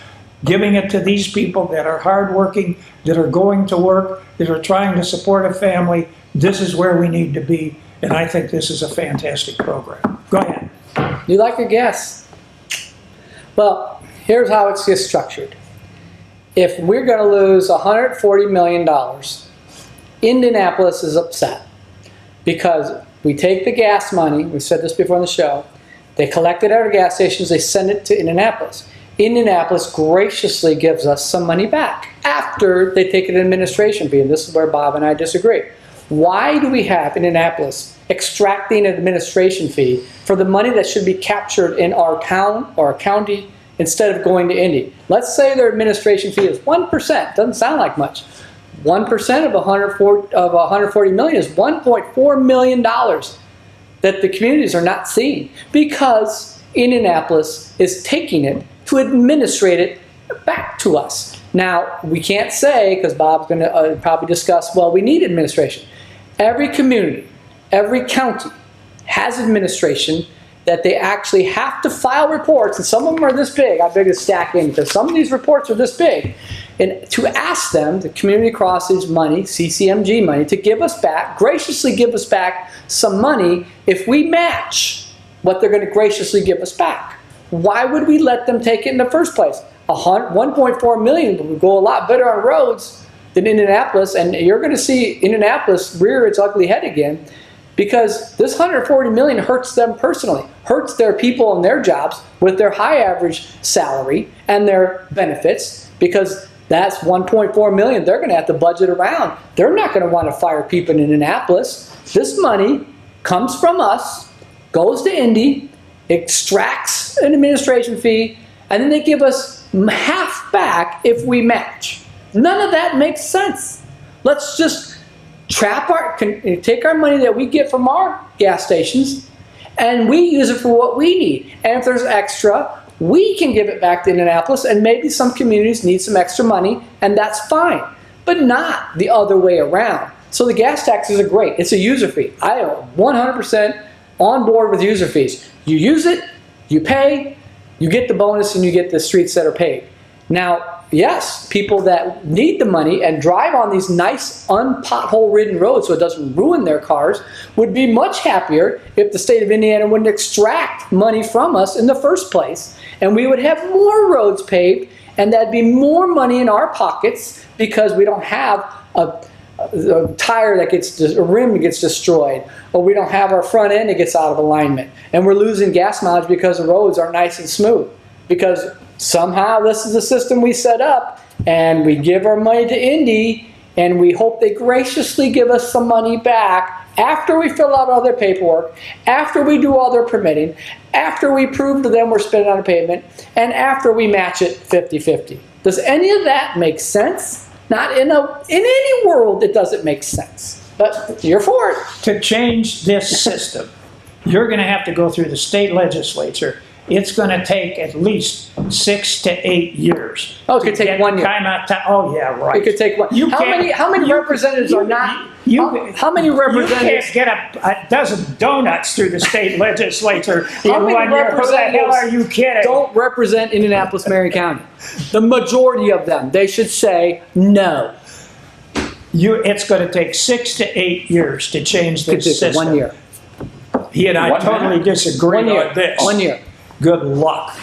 Giving it to these people that are hardworking, that are going to work, that are trying to support a family, this is where we need to be, and I think this is a fantastic program. Go ahead. You like your guess? Well, here's how it's just structured. If we're going to lose $140 million, Indianapolis is upset because we take the gas money, we said this before on the show, they collect it at our gas stations, they send it to Indianapolis. Indianapolis graciously gives us some money back after they take an administration fee, and this is where Bob and I disagree. Why do we have Indianapolis extracting an administration fee for the money that should be captured in our town or our county instead of going to Indy? Let's say their administration fee is 1%, doesn't sound like much. 1% of $140 million is $1.4 million that the communities are not seeing because Indianapolis is taking it to administrate it back to us. Now, we can't say, because Bob's going to probably discuss, well, we need administration. Every community, every county has administration that they actually have to file reports, and some of them are this big. How big is stack in? Because some of these reports are this big. And to ask them, the community crossings money, CCMG money, to give us back, graciously give us back some money if we match what they're going to graciously give us back. Why would we let them take it in the first place? $1.4 million would go a lot better on roads than Indianapolis, and you're going to see Indianapolis rear its ugly head again because this $140 million hurts them personally, hurts their people and their jobs with their high average salary and their benefits, because that's $1.4 million they're going to have to budget around. They're not going to want to fire people in Indianapolis. This money comes from us, goes to Indy, extracts an administration fee, and then they give us half back if we match. None of that makes sense. Let's just take our money that we get from our gas stations and we use it for what we need. And if there's extra, we can give it back to Indianapolis, and maybe some communities need some extra money, and that's fine, but not the other way around. So the gas taxes are great. It's a user fee. I am 100% on board with user fees. You use it, you pay, you get the bonus, and you get the streets that are paved. Now, yes, people that need the money and drive on these nice, un-pothole-ridden roads so it doesn't ruin their cars would be much happier if the state of Indiana wouldn't extract money from us in the first place. And we would have more roads paved, and that'd be more money in our pockets because we don't have a tire that gets, a rim that gets destroyed, or we don't have our front end that gets out of alignment, and we're losing gas mileage because the roads aren't nice and smooth. Because somehow this is the system we set up, and we give our money to Indy, and we hope they graciously give us some money back after we fill out all their paperwork, after we do all their permitting, after we prove to them we're spending on a pavement, and after we match it 50-50. Does any of that make sense? Not in any world it doesn't make sense. But you're for it. To change this system, you're going to have to go through the state legislature. It's going to take at least 6 to 8 years. Oh, it could take 1 year. Oh, yeah, right. It could take one. How many representatives are not? How many representatives? You can't get a dozen donuts through the state legislature How in many 1 year. Who the hell are you kidding? Don't represent Indianapolis, Marion County. The majority of them, they should say no. It's going to take 6 to 8 years to change this system. 1 year. He and I totally disagree 1 year. on this. 1 year. Good luck.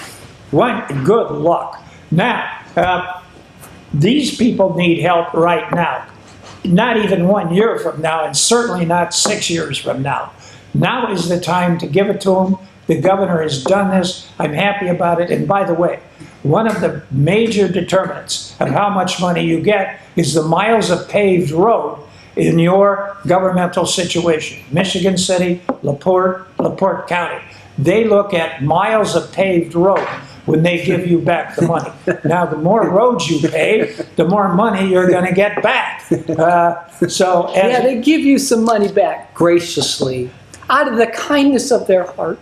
Good luck. Now, these people need help right now. Not even 1 year from now, and certainly not 6 years from now. Now is the time to give it to them. The governor has done this. I'm happy about it. And by the way, one of the major determinants of how much money you get is the miles of paved road in your governmental situation. Michigan City, LaPorte County. They look at miles of paved road when they give you back the money. Now, the more roads you pave, the more money you're going to get back. Yeah, they give you some money back graciously out of the kindness of their heart.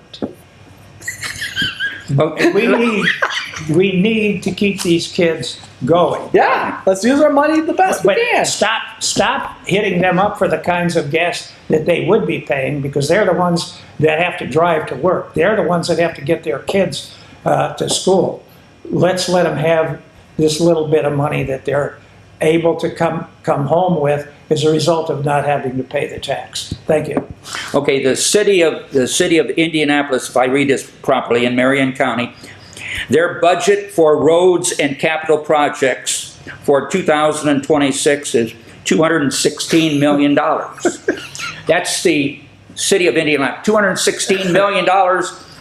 But we need to keep these kids going. Yeah, let's use our money the best we can. Stop hitting them up for the kinds of gas that they would be paying, because they're the ones that have to drive to work. They're the ones that have to get their kids to school. Let's let them have this little bit of money that they're able to come home with as a result of not having to pay the tax. Thank you. Okay, the city of Indianapolis, if I read this properly, in Marion County, their budget for roads and capital projects for 2026 is $216 million. That's the city of Indianapolis, $216 million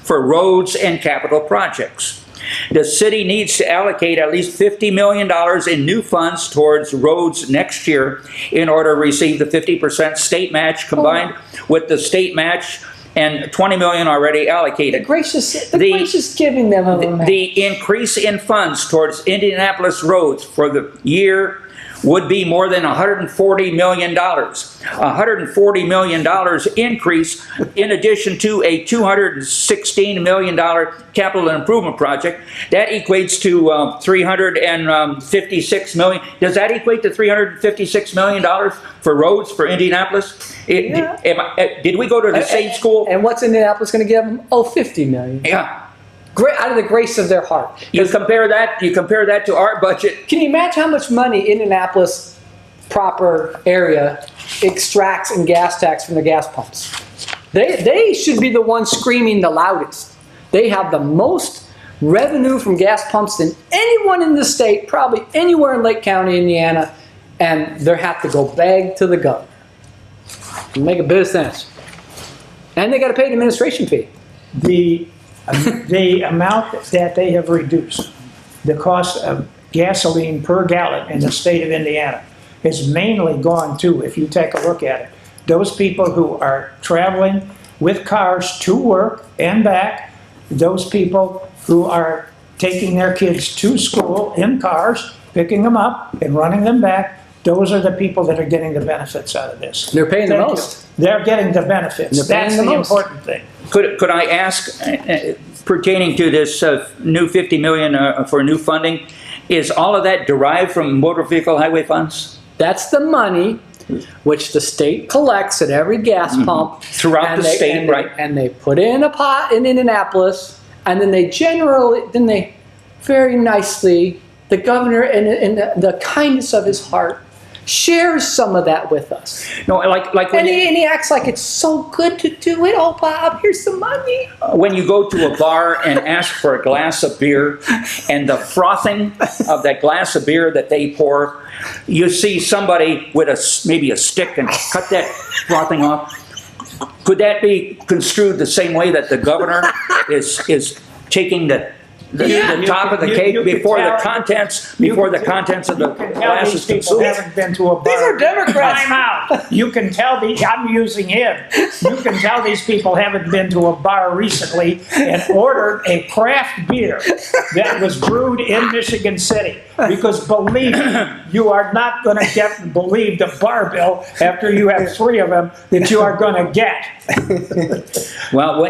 for roads and capital projects. The city needs to allocate at least $50 million in new funds towards roads next year in order to receive the 50% state match combined with the state match and $20 million already allocated. The gracious giving them of them. The increase in funds towards Indianapolis roads for the year would be more than $140 million. $140 million increase in addition to a $216 million capital improvement project. That equates to $356 million. Does that equate to $356 million for roads for Indianapolis? Did we go to the same school? And what's Indianapolis going to give them? Oh, $50 million. Yeah. Out of the grace of their heart. You compare that to our budget. Can you imagine how much money Indianapolis proper area extracts in gas tax from the gas pumps? They should be the ones screaming the loudest. They have the most revenue from gas pumps than anyone in the state, probably anywhere in Lake County, Indiana, and they have to go beg to the governor. Make a bit of sense. And they got to pay an administration fee. The amount that they have reduced the cost of gasoline per gallon in the state of Indiana has mainly gone to, if you take a look at it, those people who are traveling with cars to work and back, those people who are taking their kids to school in cars, picking them up and running them back. Those are the people that are getting the benefits out of this. They're paying the most. They're getting the benefits. That's the important thing. Could I ask, pertaining to this new $50 million for new funding, is all of that derived from motor vehicle highway funds? That's the money which the state collects at every gas pump. Throughout the state, right. And they put it in a pot in Indianapolis, and then they very nicely, the governor in the kindness of his heart shares some of that with us. No, like when And he acts like it's so good to do it. Oh, Bob, here's some money. when you go to a bar and ask for a glass of beer, and the frothing of that glass of beer that they pour, you see somebody with maybe a stick and cut that frothing off. Could that be construed the same way that the governor is taking the top of the cake before the contents of the glass is These people consumed? haven't been to a bar. These are Democrats. Time out. You can tell I'm using him. You can tell these people haven't been to a bar recently and ordered a craft beer that was brewed in Michigan City. Because believe me, you are not going to get believe the bar bill after you have 3 of them that you are going to get. Well,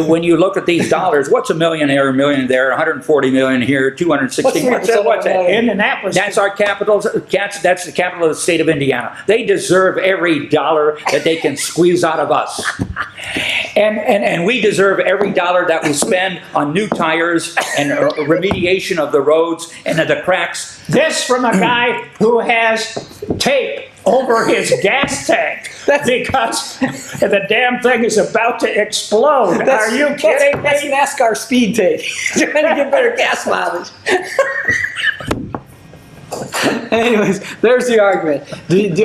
when you look at these dollars, what's a million here, a million there, 140 million here, 260? What's the What's that? Indianapolis. That's our capital. That's the capital of the state of Indiana. They deserve every dollar that they can squeeze out of us. And we deserve every dollar that we spend on new tires and remediation of the roads and of the cracks. This from a guy who has tape over his gas tank because the damn thing is about to explode. Are you kidding That's me? NASCAR speed tape. Trying to get better gas mileage. Anyways, there's the argument.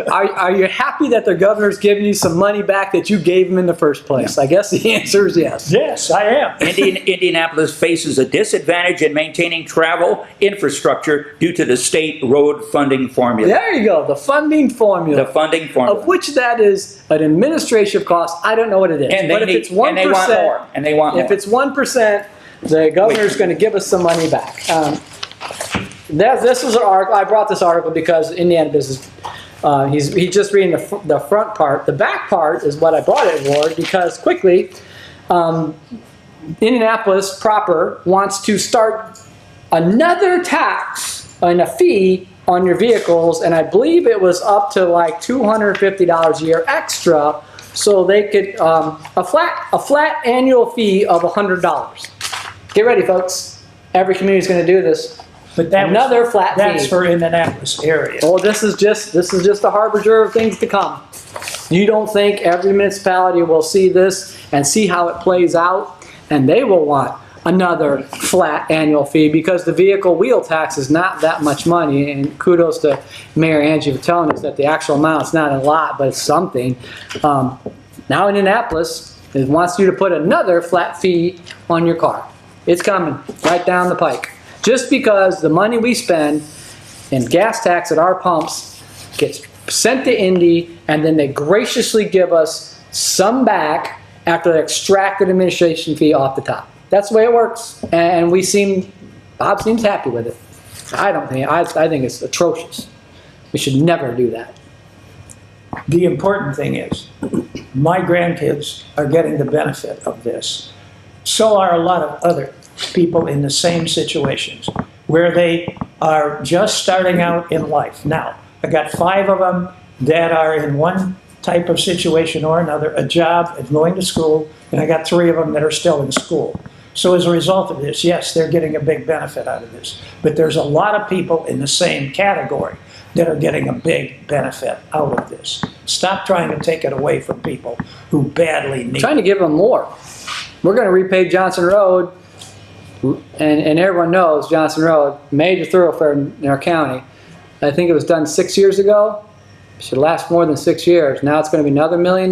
Are you happy that the governor's giving you some money back that you gave him in the first place? I guess the answer is yes. Yes, I am. Indianapolis faces a disadvantage in maintaining travel infrastructure due to the state road funding formula. There you go, the funding formula. The funding formula. Of which that is an administrative cost. I don't know what it is. And but if it's 1%, and they want more. And they want more. if it's 1%, the governor's going to give us some money back. This was an article. I brought this article because Indiana Business. He's just reading the front part. The back part is what I brought it for because quickly, Indianapolis proper wants to start another tax and a fee on your vehicles, and I believe it was up to like $250 a year extra, so they could a flat annual fee of $100. Get ready, folks. Every community is going to do this. But that Another flat that's fee. for Indianapolis area. Well, this is just a harbinger of things to come. You don't think every municipality will see this and see how it plays out, and they will want another flat annual fee because the vehicle wheel tax is not that much money. And kudos to Mayor Angie for telling us that the actual amount is not a lot, but it's something. Now Indianapolis wants you to put another flat fee on your car. It's coming right down the pike. Just because the money we spend in gas tax at our pumps gets sent to Indy, and then they graciously give us some back after they extract an administration fee off the top. That's the way it works, and Bob seems happy with it. I don't think. I think it's atrocious. We should never do that. The important thing is, my grandkids are getting the benefit of this. So are a lot of other people in the same situations where they are just starting out in life. Now, I got 5 of them that are in one type of situation or another, a job and going to school, and I got 3 of them that are still in school. So as a result of this, yes, they're getting a big benefit out of this. But there's a lot of people in the same category that are getting a big benefit out of this. Stop trying to take it away from people who badly need Trying to give them more. We're going to repave Johnson Road, and everyone knows Johnson Road, major thoroughfare in our county. I think it was done 6 years ago. It should last more than 6 years. Now it's going to be another $1 million.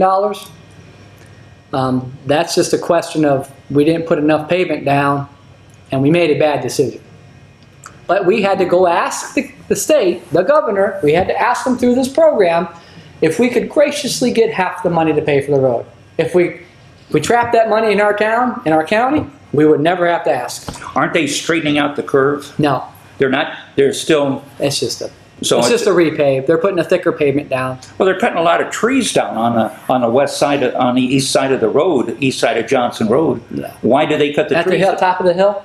That's just a question of we didn't put enough pavement down, and we made a bad decision. But we had to go ask the state, the governor, we had to ask them through this program if we could graciously get half the money to pay for the road. If we trapped that money in our town, in our county, we would never have to ask. Aren't they straightening out the curve? No, They're not. They're still. it's just a So it's just a repave. They're putting a thicker pavement down. Well, they're cutting a lot of trees down on the west side, on the east side of the road, east side of Johnson Road. Yeah. Why do they cut the At the trees? hill, top of the hill?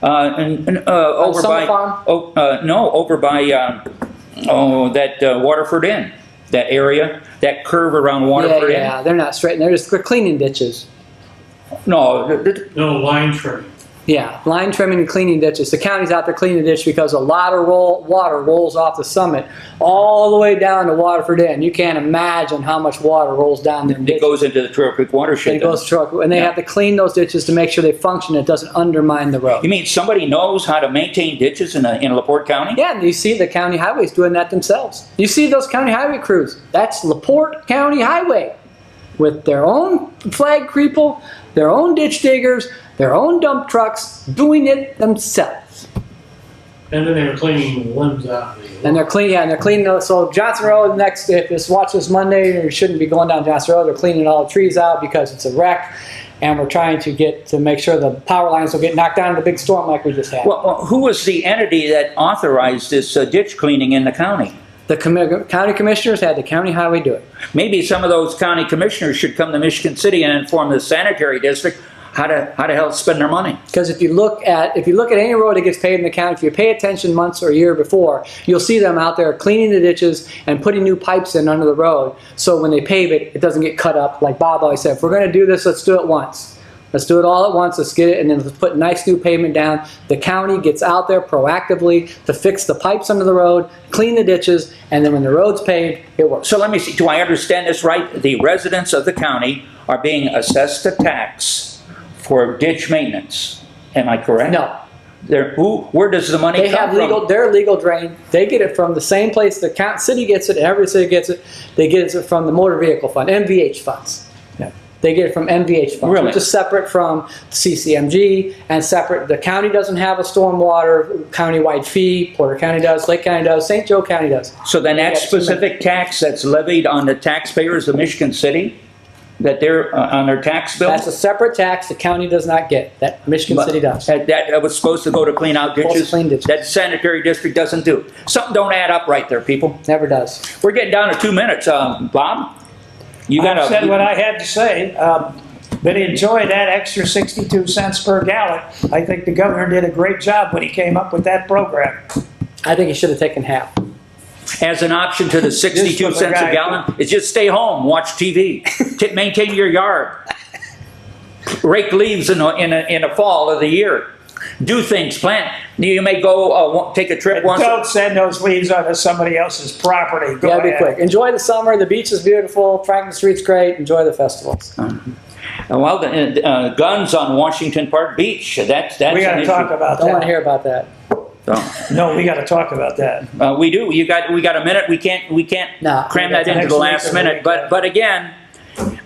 Over Summer by Farm? over by that Waterford Inn, that area, that curve around Waterford Yeah, they're not straight. They're cleaning ditches. Inn. No, No, line trimming. Yeah, line trimming and cleaning ditches. The county's out there cleaning the ditch because a lot of water rolls off the summit all the way down to Waterford End. You can't imagine how much water rolls down them It ditches. goes into the Trail Creek watershed. It goes to, and they have to clean those ditches to make sure they function. It doesn't undermine the road. You mean somebody knows how to maintain ditches in LaPorte County? Yeah, and you see the county highways doing that themselves. You see those county highway crews. That's LaPorte County Highway with their own flag people, their own ditch diggers, their own dump trucks, doing it themselves. And then they were cleaning the limbs out. And they're cleaning, yeah, and they're cleaning those. So Johnson Road next, if this watch this Monday, you shouldn't be going down Johnson Road. They're cleaning all the trees out because it's a wreck. And we're trying to make sure the power lines don't get knocked down in the big storm like we just had. Well, who was the entity that authorized this ditch cleaning in the county? The county commissioners had the county highway do it. Maybe some of those county commissioners should come to Michigan City and inform the sanitary district how to help spend their money. Because if you look at any road that gets paved in the county, if you pay attention months or a year before, you'll see them out there cleaning the ditches and putting new pipes in under the road. So when they pave it, it doesn't get cut up. Like Bob always said, if we're going to do this, let's do it once. Let's do it all at once. Let's get it, and then let's put nice new pavement down. The county gets out there proactively to fix the pipes under the road, clean the ditches, and then when the road's paved, it works. So let me see, do I understand this right? The residents of the county are being assessed a tax for ditch maintenance. Am I correct? No. Where does the money They come have from? their legal drain. They get it from the same place the city gets it, and every city gets it. They get it from the motor vehicle fund, MVH funds. Yeah. They get it from MVH funds, Really? which is separate from CCMG and separate. The county doesn't have a stormwater countywide fee. Porter County does, Lake County does, St. Joe County does. So then that Yeah, specific tax that's levied on the taxpayers of Michigan City, that they're on their tax bill? That's a separate tax the county does not get, that Michigan But City does. That was supposed to go to clean out Supposed to ditches? clean ditches. That sanitary district doesn't do. Something don't add up right there, people. Never does. We're getting down to 2 minutes. Bob? You I said what got I had to say, but enjoy that extra 62 cents per gallon. I think the governor did a great job when he came up with that program. I think he should have taken half. as an option to the 62 was a cents a guy- gallon, is just stay home, watch TV, maintain your yard, rake leaves in the fall of the year, do things, plant. You may go take a trip once. Don't send those leaves onto somebody else's property. Go Yeah, be ahead. quick. Enjoy the summer. The beach is beautiful. Franklin Street's great. Enjoy the festivals. Well, guns on Washington Park Beach. That's We an got to issue. talk about Don't want to that. hear about that. So, No, we got to talk about that. we do. We got a minute. We can't No, cram we got that into next the week last or the minute. week But again,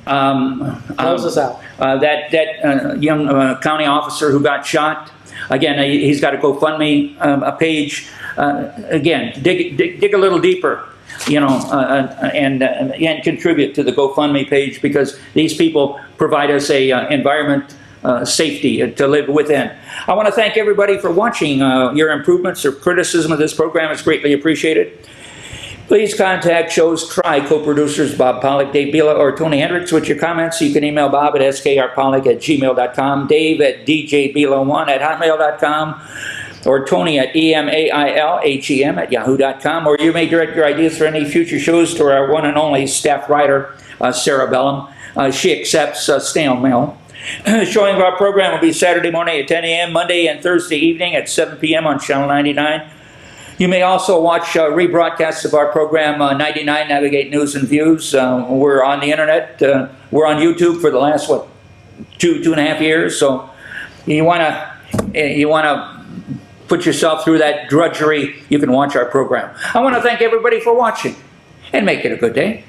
Close us out. that young county officer who got shot. Again, he's got a GoFundMe a page. Again, dig a little deeper, and contribute to the GoFundMe page, because these people provide us a environment safety to live within. I want to thank everybody for watching. Your improvements or criticism of this program is greatly appreciated. Please contact Show's co-producers Bob Pollock, Dave Bila, or Tony Hendricks with your comments. You can email Bob at skrpollock@gmail.com, Dave at djbila1@hotmail.com, or Tony at emailhem@yahoo.com, or you may direct your ideas for any future shows to our one and only staff writer, Sarah Bellum. She accepts snail mail. Showing of our program will be Saturday morning at 10 a.m., Monday and Thursday evening at 7 p.m. on Channel 99. You may also watch rebroadcasts of our program, 99 Navigate News and Views. We're on the internet. We're on YouTube for the last, two and a half years. So you want to put yourself through that drudgery, you can watch our program. I want to thank everybody for watching, and make it a good day.